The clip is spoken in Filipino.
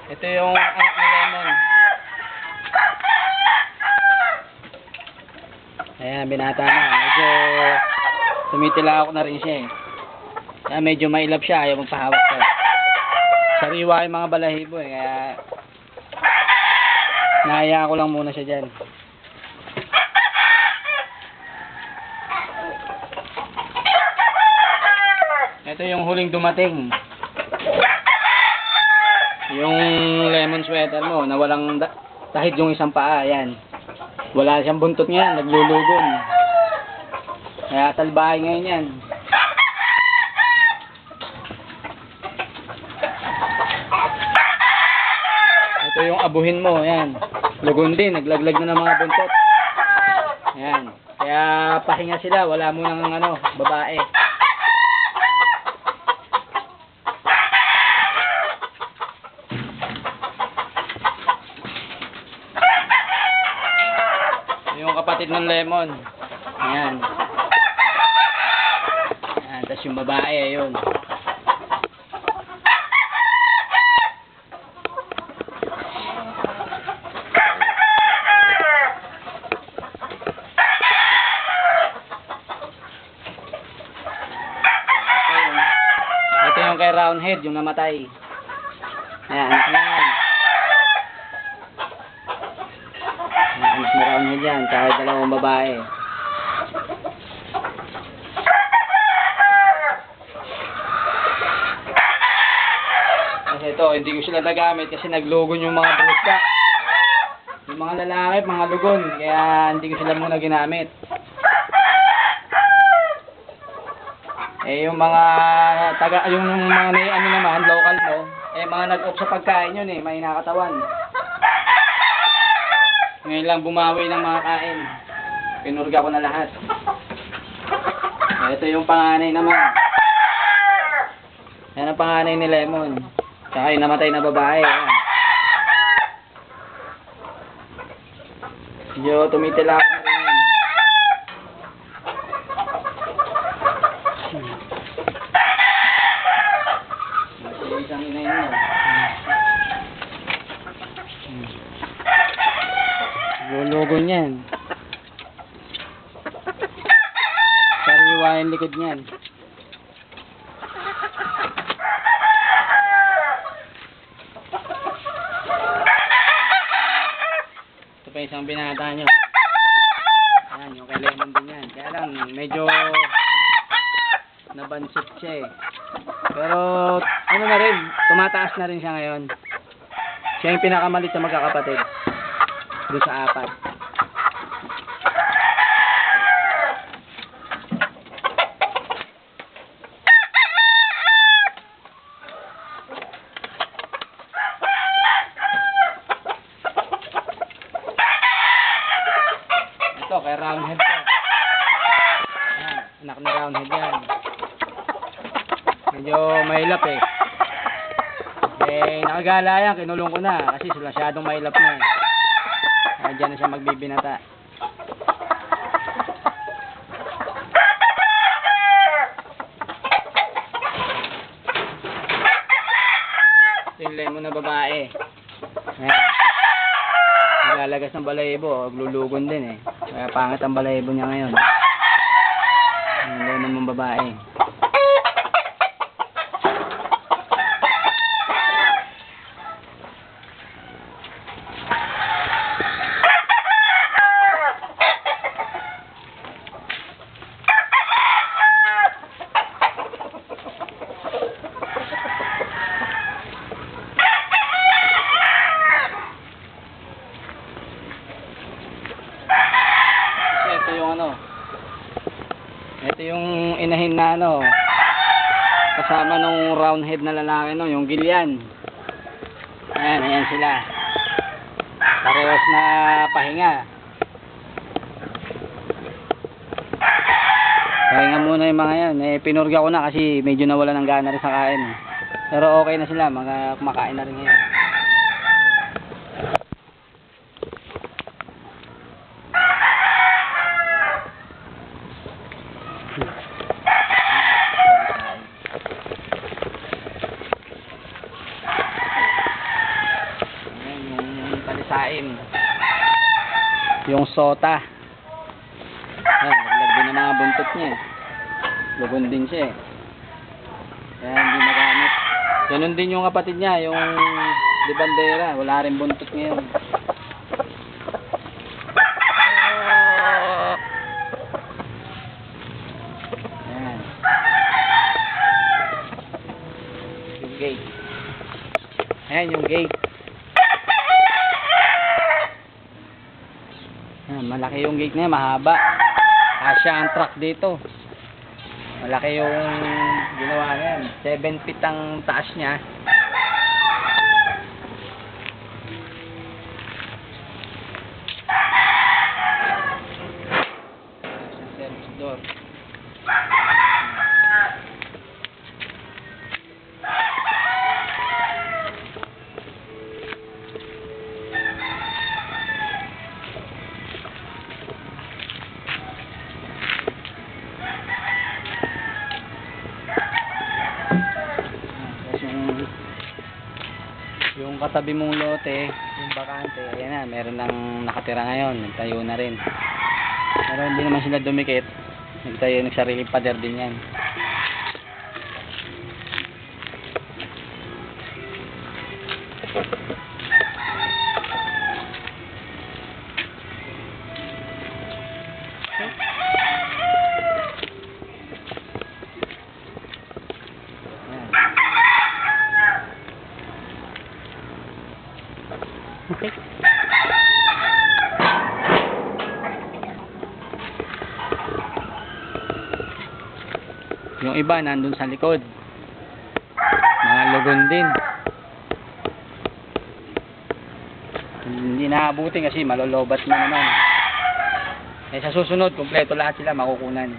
Ito yung anak ni Lemon. Ayan, binata na. Medyo tumitilawak na rin siya eh. Kaya medyo mailap siya, ayaw magpahawak ko. Sariwa yung mga balahibo eh, kaya nahaya ko lang muna siya dyan. Ito yung huling dumating. Yung lemon sweater mo na walang tahid yung isang paa, yan. Wala siyang buntot ngayon, naglulugon. Kaya salbahay ngayon yan. Ito yung abuhin mo, yan. Lugon din, naglaglag na ng mga buntot. Yan. Kaya pahinga sila, wala mo nang babae. Yung kapatid ng Lemon. Ayan. Ayan. Tapos yung babae, ayun. Ito yung kay Roundhead, yung namatay. Ayan. Ayan. Anak ni Roundhead yan, kahit dalawang babae. Kasi ito, hindi ko sila nagamit kasi naglugon yung mga broodcock. Yung mga lalaki, mga lugon, kaya hindi ko sila muna ginamit. Eh yung mga yung mga naman, local mo, eh mga nag-off sa pagkain yun eh, may nakatawan. Ngayon lang bumawi ng mga kain. Pinurga ko na lahat. Ito yung panganay naman. Yan ang panganay ni Lemon. Tsaka yung namatay na babae. Medyo tumitilak na rin yan. Isang ina yun. Lulugon yan. Sariwa yung likod niyan. Ito pa isang binata nyo. Ayan, yung kay Lemon din yan. Kaya lang, medyo nabansit siya eh. Pero, na rin, tumataas na rin siya ngayon. Siya yung pinakamalit sa magkakapatid. Doon sa apat. Ito, kay Roundhead to. Ayan, anak ni Roundhead yan. Medyo mahilap eh. Eh, nakagala yan, kinulong ko na. Kasi masyadong mahilap na eh. Diyan na siya magbibinata. Ito yung Lemon na babae. Ayan. Nagalagas ng balahibo. Lulugon din eh. Kaya pangit ang balahibo niya ngayon. Yung Lemon mong babae. Ito yung inahin na kasama nung Roundhead na lalaki yung Gillian. Ayan sila. Parehas na pahinga. Pahinga muna yung mga yan. Pinurga ko na kasi medyo nawala ng gana rin sa kain. Pero okay na sila, kumakain na rin ngayon. sasain. Yung sota. Ayan, naglag din ang mga buntot niya. Lugon din siya eh. Kaya hindi nagamit. Ganun din yung kapatid niya, yung de bandera. Wala rin buntot ngayon. Ayan. Yung gate. Ayan yung gate. Ayan, malaki yung gate niya, mahaba. Asya ang truck dito. Malaki yung ginawa niyan. 7 feet ang taas niya. Service door. Yung katabi mong lote, yung bakante, ayan na, meron nang nakatira ngayon, nagtayo na rin. Pero hindi naman sila dumikit, nagtayo, nagsariling pader din yan. Okay. Yung iba nandun sa likod. Mga lugon din. Hindi naabutin kasi malolobat na naman. Eh sa susunod, kompleto lahat sila makukunan.